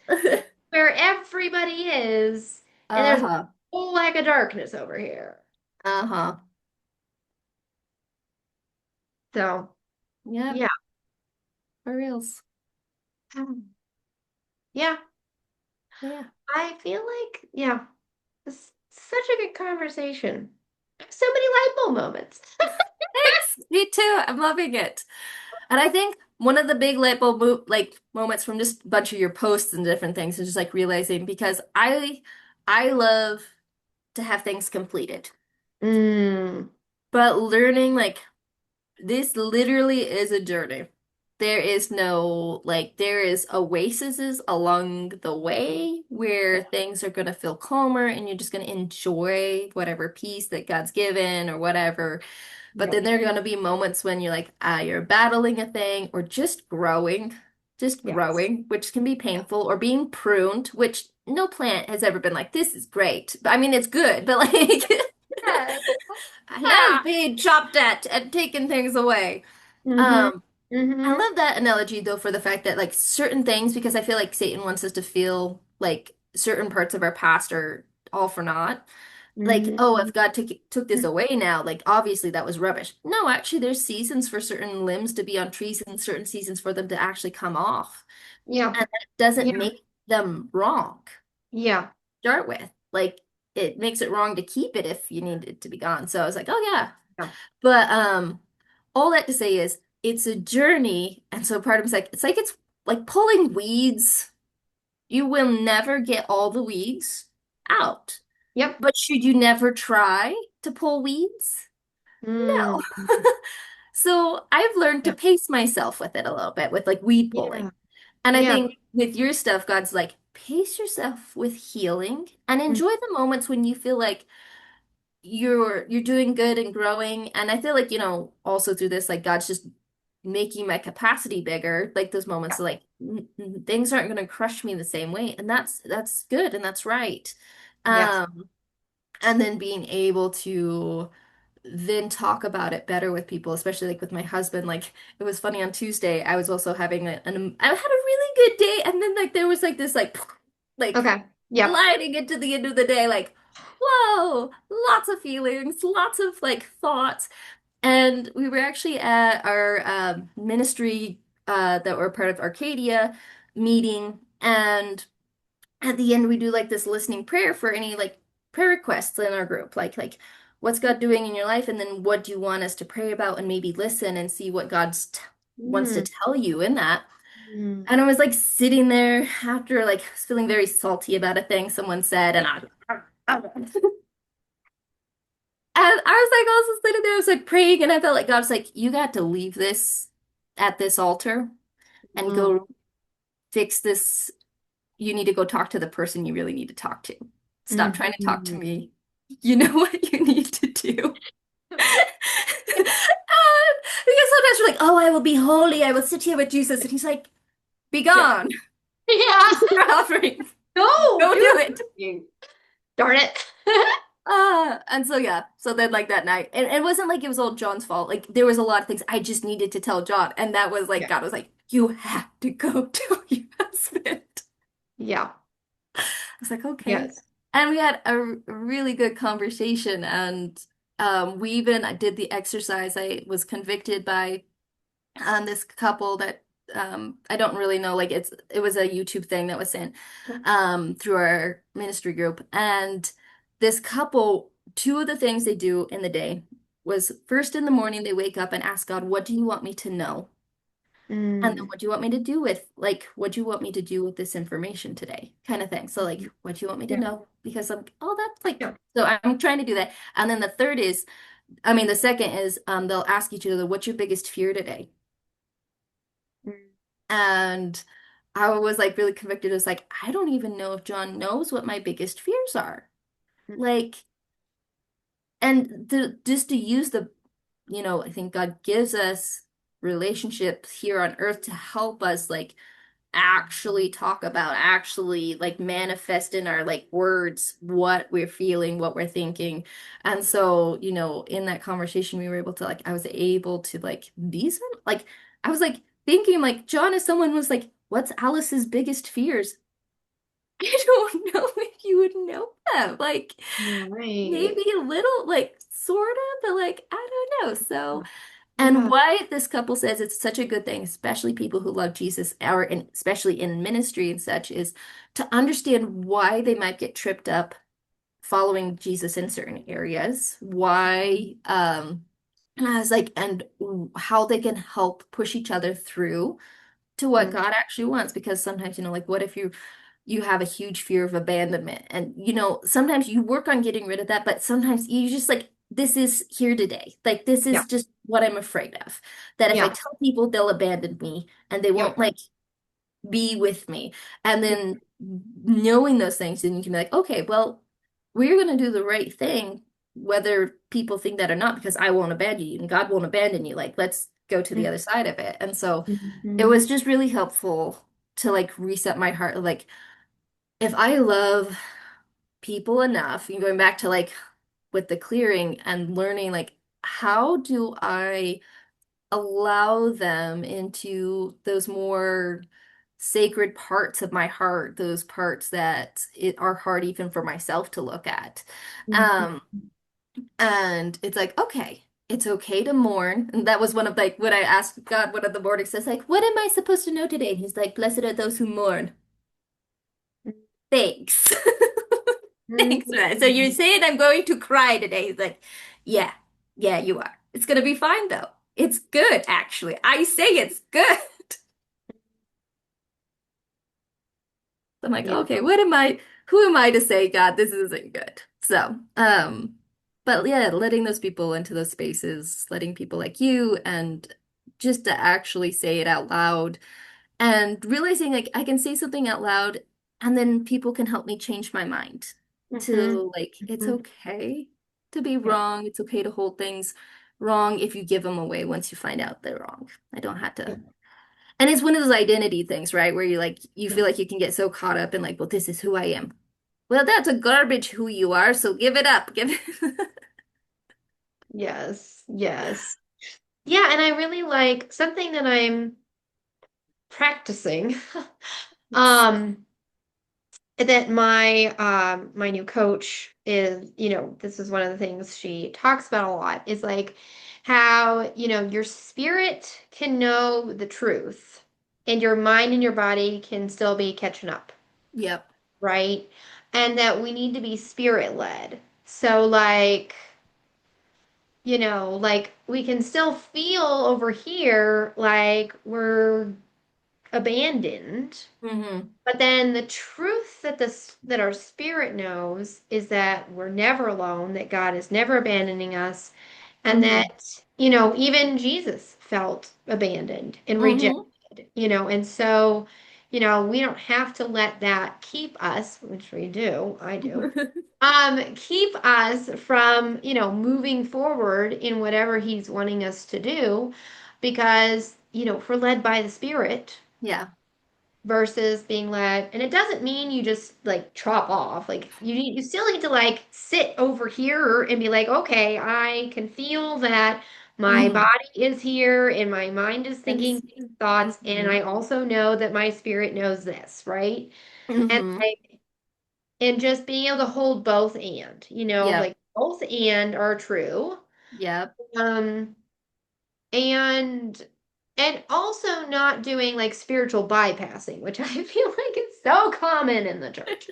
where everybody is, and there's a Uh-huh. whole lack of darkness over here. Uh-huh. So, Yep, yeah. for reals. Yeah, Yeah. I feel like, yeah, it's such a good conversation. So many light bulb moments. Thanks. Me too. I'm loving it. And I think one of the big light bulb moments from just a bunch of your posts and different things is just like realizing because I love to have things completed. Mm, But learning like this literally is a journey. There is no, like, there is oases along the way where things are going to feel calmer and you're just going to enjoy whatever peace that God's given or whatever. But yep, then there are going to be moments when you're like, you're battling a thing or just yes. growing, which can be Yeah. painful, or being pruned, which no plant has ever been like, this is great. I mean, it's good, but like, Yes. now I'm Ah. being chopped at and taking things away. Mm-hmm. Um, I Mm-hmm. love that analogy though for the fact that like certain things, because I feel like Satan wants us to feel like certain parts of our past are all for naught. Like, oh, Mm-hmm. if God took this away now, like obviously that was rubbish. No, actually, there's seasons for certain limbs to be on trees and certain seasons for them to actually come off. Yeah. And that doesn't Yeah. make them wrong to Yeah. start with. Like it makes it wrong to keep it if you need it to be gone. So I was like, oh yeah. Yeah. But all that to say is it's a journey, and so part of me's like it's like pulling weeds. You will never get all the weeds out. Yep. But should you never try to pull weeds? Mm. No. So I've learned to Yeah. pace myself with it a little bit with like weed pulling. Yeah. And I Yeah. think with your stuff, God's like, pace yourself with healing and Mm. enjoy the moments when you feel like you're doing good and growing. And I feel like, also through this, like God's just making my capacity bigger, like those moments Yeah. of like things aren't going to crush me the same way. And that's good and that's right. Yes. Um, and then being able to then talk about it better with people, especially like with my husband. Like it was funny on Tuesday, I was also having I had a really good day, and then like there was like this like Okay. Yep. gliding into the end of the day, like whoa, lots of feelings, lots of like thoughts. And we were actually at our ministry that were part of Arcadia meeting, and at the end we do like this listening prayer for any like prayer requests in our group, like what's God doing in your life, and then what do you want us to pray about, and maybe listen and see what God's t wants to Mm. tell you in that. Mm. And I was like sitting there after like I was feeling very salty about a thing someone said, and I And I was like also sitting there, I was like praying, and I felt like God was like, you got to leave this at this altar and Mm, go fix this. You need to go talk to the person you really need to talk to. Stop trying to talk to mhm. me. You know what you need to do. Because sometimes we're like, oh, I will be holy. I will sit here with Jesus. And he's like, be Yeah. gone. Yeah. This is your offering. No, Go do do it. it. Darn it. And so yeah, so then like that night, and it wasn't like it was all John's fault. Like there was a lot of things I just needed to tell John, and that was like Yeah. God was like, you have to go tell your husband. Yeah. I was like, okay. Yes. And we had a really good conversation, and we even did the exercise. I was convicted by this couple that I don't really know, like it was a YouTube thing that was sent through our ministry group. And this couple, two of the things they do in the day was first in the morning they wake up and ask God, what do you want me to know? And then Mm. what do you want me to do with like what do you want me to do with this information today? Kind of thing. So like what do you want me to Yeah. know? Because I'm oh that's like Yeah. so I'm trying to do that. And then the third is the second is they'll ask each other, what's your biggest fear today? Mm. And I was like really convicted. It was like, I don't even know if John knows what my biggest fears are. Like, and just to use I think God gives us relationships here on earth to help us like actually talk about, actually like manifest in our like words what we're feeling, what we're thinking. And so, in that conversation, we were able to like, I was able to like be some like, I was like thinking like, John, if someone was like, what's Alice's biggest fears? I don't know if you would know them. Like, Right. maybe a little, like, sort of, but like, I don't know. So, and Yeah. why this couple says it's such a good thing, especially people who love Jesus, especially in ministry and such, is to understand why they might get tripped up following Jesus in certain areas, why, and I was like, and how they can help push each other through to what Mm. God actually wants. Because sometimes, like, what if you have a huge fear of abandonment, and sometimes you work on getting rid of that, but sometimes you just like, this is here today. Like, this Yeah. is just what I'm afraid of. That if I Yeah. tell people, they'll abandon me and they won't Yep. like be with me. And Yep. then knowing those things, then you can be like, okay, well, we're going to do the right thing, whether people think that or not, because I won't abandon you and God won't abandon you. Like, let's go to the other side of it. And so it Mhm. was just really helpful to like reset my heart. Like, if I love people enough, and going back to like with the clearing and learning, like, how do I allow them into those more sacred parts of my heart, those parts that are hard even for myself to look at. Mhm. Um, and it's like, okay, it's okay to mourn. And that was one of like what I asked God, one of the mornings says, like, what am I supposed to know today? And he's like, blessed are those who mourn. Thanks. Thanks, man. So you're Mhm. saying I'm going to cry today? He's like, yeah, yeah, you are. It's gonna be fine though. It's good, actually. I say it's good. I'm like, Yeah. okay, who am I to say, God, this isn't good? So, but yeah, letting those people into those spaces, letting people like you and just to actually say it out loud and realizing like I can say something out loud and then people can help me change my mind Mhm. to like, it's Mhm. okay to be Yeah. wrong. It's okay to hold things wrong if you give them away once you find out they're wrong. I don't have Yeah. to. And it's one of those identity things, right? Where you Yeah. feel like you can get so caught up in like, well, this is who I am. Well, that's a garbage who you are, so give it up. Give it. Yes. Yes. Yeah, and I really like something that I'm practicing. Yes. Um, that my new coach is, this is one of the things she talks about a lot, is like how, your spirit can know the truth and your mind and your body can still be catching up, Yep. right? And that we need to be spirit led. So like, like we can still feel over here like we're abandoned. Mm-hmm. But then the truth that that our spirit knows is that we're never alone, that God is never abandoning us, and Mm-hmm. that, even Jesus felt abandoned and Mm-hmm. rejected, and so, we don't have to let that keep us, which we do, I do, keep us from, moving forward in whatever he's wanting us to do, because, if we're led by the Spirit, Yeah. versus being led, and it doesn't mean you just like chop off, like you still need to like sit over here and be like, okay, I can feel that my Mm-hmm. body is here and my mind is And thinking these thoughts, and mm-hmm. I also know that my spirit knows this, right? And Mm-hmm. like, and just being able to hold both, and Yep. like both and are true. Yep. um and also not doing like spiritual bypassing, which I feel like is so common in the church.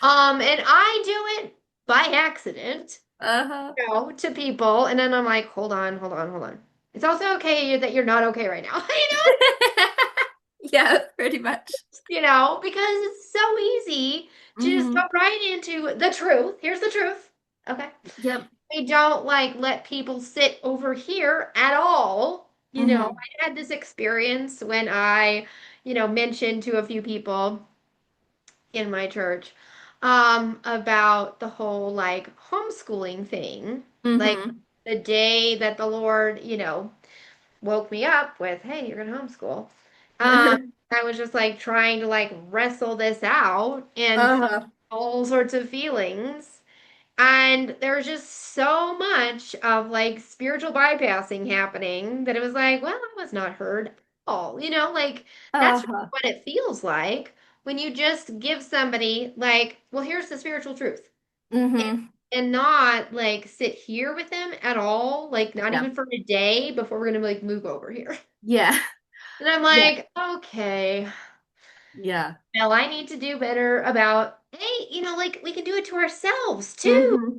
And I do it by accident, Uh-huh. to people, and then I'm like, hold on, hold on, hold on. It's also okay that you're not okay right now, Yeah, pretty much. because it's so easy to just go Mm-hmm. right into the truth. Here's the truth. Okay. Yep. We don't like let people sit over here at all. Mm-hmm. I had this experience when I, mentioned to a few people in my church about the whole like homeschooling thing. Like Mm-hmm. the day that the Lord, woke me up with, hey, you're gonna homeschool. Um, I was just like trying to like wrestle this out and feel Uh-huh. all sorts of feelings. And there was just so much of like spiritual bypassing happening that it was like, well, I was not heard at all. Like that's Uh-huh. what it feels like when you just give somebody like, well, here's the spiritual truth. And, Mm-hmm. not like sit here with them at all, like not Yeah. even for a day before we're gonna like move over here. Yeah. And I'm Yeah. like, okay, Yeah. well, I need to do better about, hey, like we can do it to ourselves too. Mm-hmm.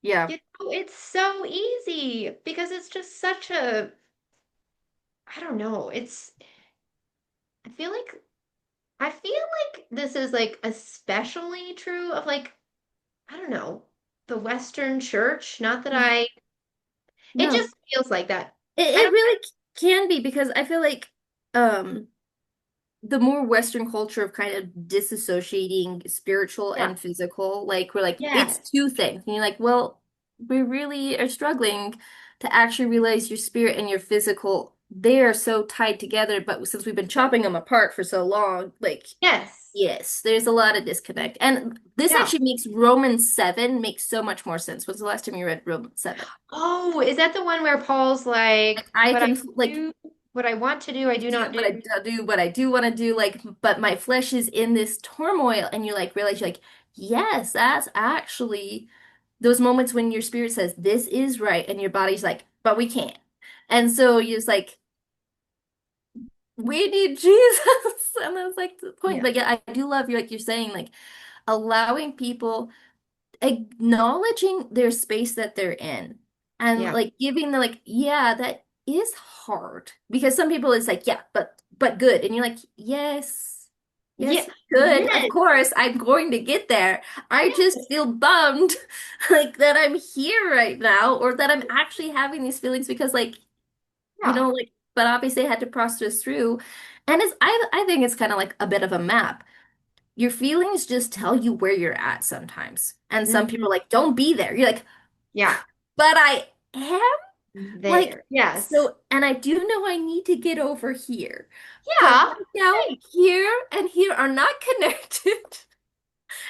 Yeah. It's so easy because it's just such a, I don't know. I feel like, I feel like this is like especially true of like, I don't know, the Western church. Not that it No. just feels like that. I It don't, really can be because I feel like um the more Western culture of kind of disassociating spiritual yeah, and physical, like we're like, it's yes, two things. And you're like, well, we really are struggling to actually realize your spirit and your physical, they are so tied together, but since we've been chopping them apart for so long, like, yes, yes, there's a lot of disconnect. And this yeah. actually makes Romans 7 makes so much more sense. When's the last time you read Romans 7? Oh, is that the one where Paul's Like like, I but I can like do what I want to do, I do do not what do? I do, what I do want to do, like, but my flesh is in this turmoil, and you like realize you're like, yes, that's actually those moments when your spirit says this is right, and your body's like, but we can't. And so you're just like, we need Jesus. And that's like the point. Yeah, But yeah, I do love you, like you're saying, like allowing people acknowledging their space that they're in and yeah, like giving the like yeah that is hard because some people it's like yeah but good and you're like yes yeah, yes good of yes, course I'm going to get there. I just yes, feel bummed like that I'm here right now or that I'm actually having these feelings because like yeah. like but obviously I had to process through and it's I think it's kind of like a bit of a map. Your feelings just tell you where you're at sometimes. And some Hmm. people are like, don't be there. You're like, Yeah, but I am like, there. Yes. so, and I do know I need to get over here. But Yeah. right now, Hey. here and here are not connected.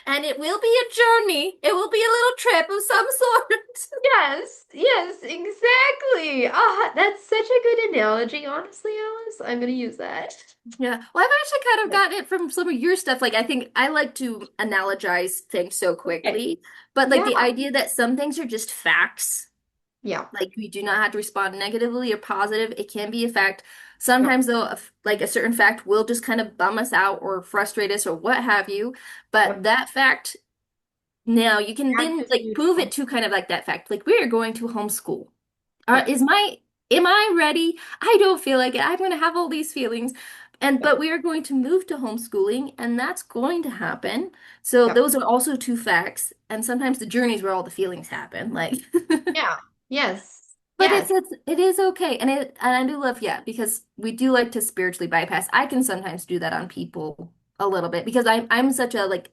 And it will be a journey. It will be a little trip of some sort. Yes. Yes, exactly. Ah, that's such a good analogy, honestly, Alice. I'm gonna use that. Yeah. Well, I've actually kind of gotten it from some of your stuff. Like, I think I like to analogize things so Okay. quickly, but like Yeah. the idea that some things are just facts. Yeah. Like we do not have to respond negatively or positive. It can be a fact. Yeah. Sometimes though, like a certain fact will just kind of bum us out or frustrate us or what have you. But Yep. that fact, now you can Act then is like prove neutral. it to kind of like that fact. Like we are going to homeschool. Yes. Am I ready? I don't feel like it. I'm gonna have all these feelings. And Yep. but we are going to move to homeschooling, and that's going to happen. So Yep. those are also two facts. And sometimes the journey is where all the feelings happen. Like, Yeah. Yes. but Yes. it is okay. And I do love, yeah, because we do like to spiritually bypass. I can sometimes do that on people a little bit because I'm such a like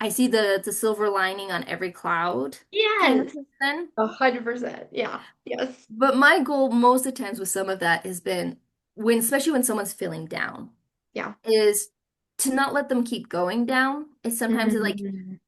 I see the silver lining on every cloud kind of Yes. person. 100%. Yeah. Yes. But my goal most of the times with some of that has been when, especially when someone's feeling down, Yeah. is to not let them keep going down. It's sometimes it's like Mhm.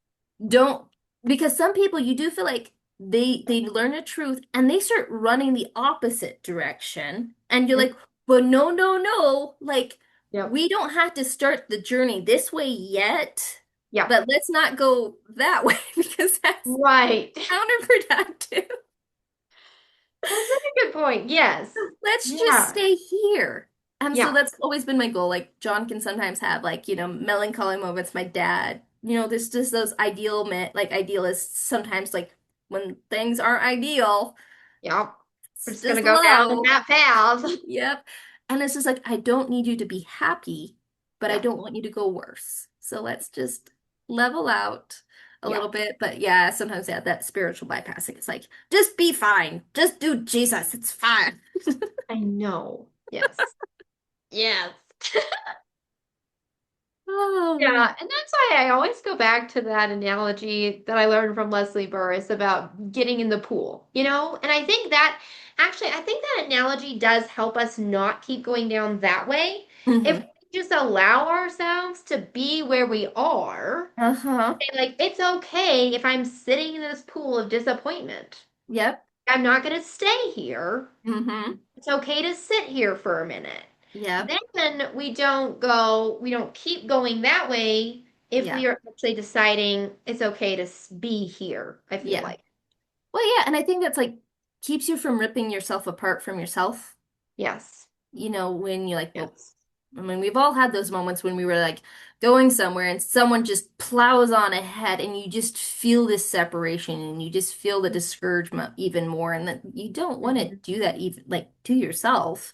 don't because some people you do feel like they learn a truth and they start running the opposite direction, and you're like, but no, no, no, like Yep. we don't have to start the journey this way yet, Yep. but let's not go that way because that's Right. counterproductive. That's such a good point. Yes. Let's just Yeah. stay here. And so Yeah. that's always been my goal. Like John can sometimes have like, melancholy moments. My dad, there's just those like idealists sometimes like when things aren't ideal, Yep. We're it's just gonna just go down low. that path. Yep. And it's just like I don't need you to be happy, but I Yeah. don't want you to go worse. So let's just level out a Yeah. little bit. But yeah, sometimes that spiritual bypassing. It's like, just be fine. Just do Jesus. It's fine. I know. Yes. Yes. Oh. Yeah, and that's why I always go back to that analogy that I learned from Leslie Burris about getting in the pool, you know? And I think that actually, I think that analogy does help us not keep going down that way. If Hmm. we just allow ourselves to be where we are, Uh-huh. say, like, it's okay if I'm sitting in this pool of disappointment. Yep. I'm not going to stay here. Hmm. It's okay to sit here for a minute. Yep. Then we don't keep going that way if Yeah. we are actually deciding it's okay to be here, I feel Yeah. like. Well, yeah, and I think that's like keeps you from ripping yourself apart from yourself. Yes. When you like, well, Yes. I mean, we've all had those moments when we were like going somewhere and someone just plows on ahead and you just feel this separation and you just feel the discouragement even more and that you don't want to Mhm. do that even like to yourself.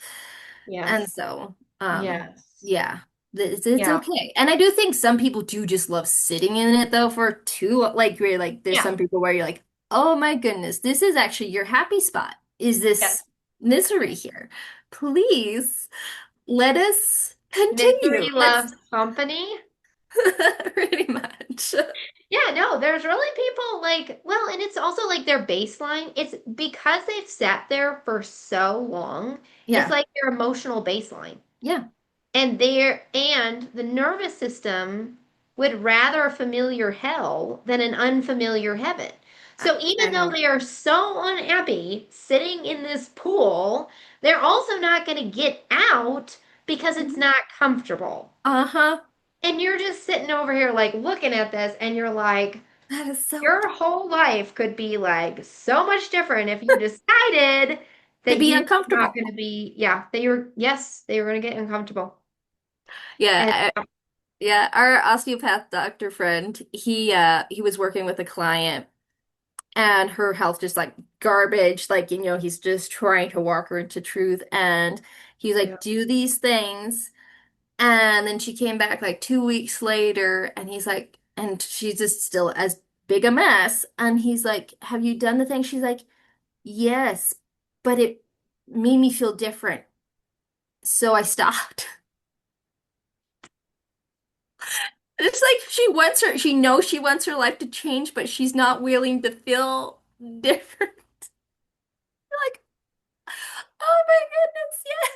And Yes. so, Yes. yeah, it's Yeah. okay. And I do think some people do just love sitting in it though for too, like you're like, there's Yeah. some people where you're like, oh my goodness, this is actually your happy spot. Is Yes. this misery here? Please let us continue. Misery Let's loves company. pretty much. Yeah, no, there's really people like, well, and it's also like their baseline. It's because they've sat there for so long. It's Yeah. like their emotional baseline. Yeah. And the nervous system would rather a familiar hell than an unfamiliar heaven. I, So even I though know. they are so unhappy sitting in this pool, they're also not going to get out because it's Mhm. not comfortable. Uh-huh. And you're just sitting over here like looking at this and you're like, That is so your whole life could be like so much different if you decided to that be you were not uncomfortable. going to be, yeah, that you were, yes, they were going to get uncomfortable. And Yeah. Yeah, our osteopath doctor friend, he was working with a client and her health just like garbage, like he's just trying to walk her into truth and he's yeah. like, do these things. And then she came back like 2 weeks later and he's like, and she's just still as big a mess. And he's like, have you done the thing? She's like, yes, but it made me feel different. So I stopped. It's like she knows she wants her life to change, but she's not willing to feel different. Like, oh my goodness, yes.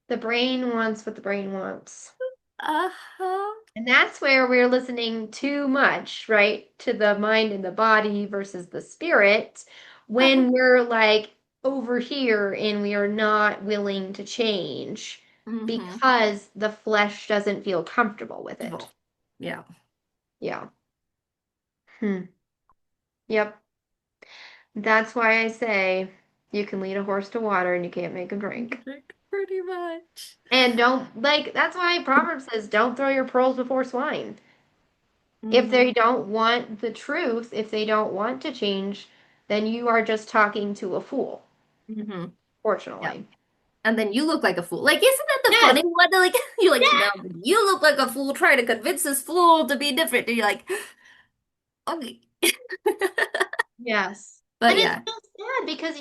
The brain wants what the brain wants. Uh-huh. And that's where we're listening too much, right? To the mind and the body versus the spirit Uh-huh. when we're like over here and we are not willing to change Mm-hmm. because the flesh doesn't feel comfortable with it. Well, yeah. Yeah. Hmm. Yep. That's why I say you can lead a horse to water and you can't make him drink. Pretty much. And don't like that's why Proverbs says don't throw your pearls before swine. If Mm-hmm. they don't want the truth, if they don't want to change, then you are just talking to a fool, Mm-hmm. Yeah. fortunately. And then you look like a fool. Like, isn't that the Yes. funny one? Like, you're like, Yeah. no, you look like a fool trying to convince this fool to be different. And you're like, okay. Yes. But And it's yeah. so sad because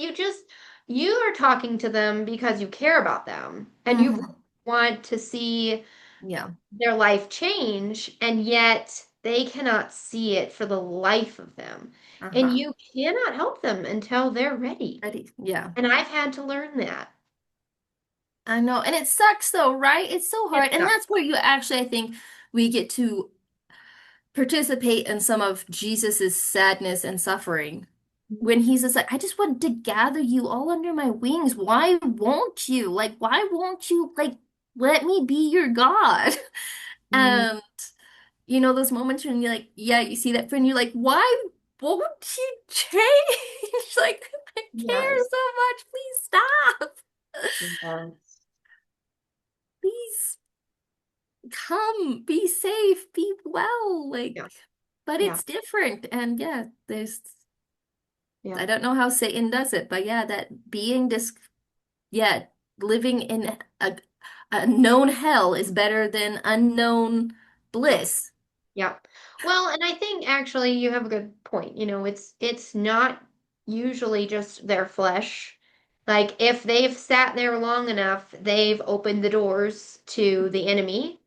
you are talking to them because you care about them and you Hmm. want to see Yeah. their life change, and yet they cannot see it for the life of them. And Uh-huh. you cannot help them until they're ready. Ready. Yeah. And I've had to learn that. I know. And it sucks though, right? It's so It hard. And sucks. that's where you actually, I think, we get to participate in some of Jesus's sadness and suffering. When he's just like, I just want to gather you all under my wings. Why won't you? Like, why won't you, like, let me be your God? Mm, And, you know, those moments when you're like, yeah, you see that friend, you're like, why won't you change? Like, I care yes. so much. Please stop. Yes. Please come, be safe, be well. Like, Yeah. but Yeah. it's different. And yeah, Yeah. I don't know how Satan does it, but yeah, that being this, yeah, living in a known hell is better than unknown Yeah. bliss. Yeah. Well, and I think actually you have a good point. It's not usually just their flesh. Like if they've sat there long enough, they've opened the doors to the enemy.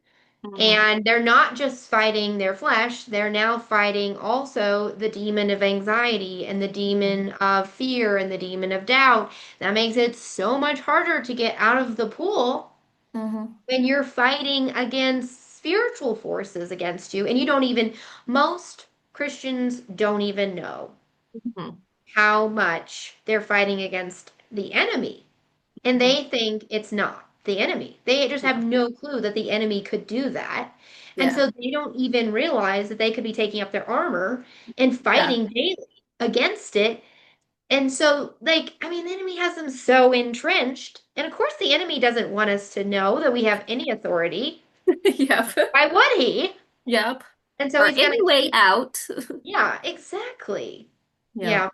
Hmm. And they're not just fighting their flesh, they're now fighting also the demon of anxiety and the demon of fear and the demon of doubt. That makes it so much harder to get out of the pool Hmm. when you're fighting against spiritual forces against you. And you don't even, most Christians don't even know Hmm. how much they're fighting against the enemy. And they think it's not the enemy. They just Yeah. have no clue that the enemy could do that. And Yeah. so they don't even realize that they could be taking up their armor and Yeah. fighting daily against it. And so, like, I mean, the enemy has them so entrenched. And of course, the enemy doesn't want us to know that we have any authority. Yep. Why would he? Yep. And so Or he's going any to way keep, out. yeah, exactly. Yeah. Yeah.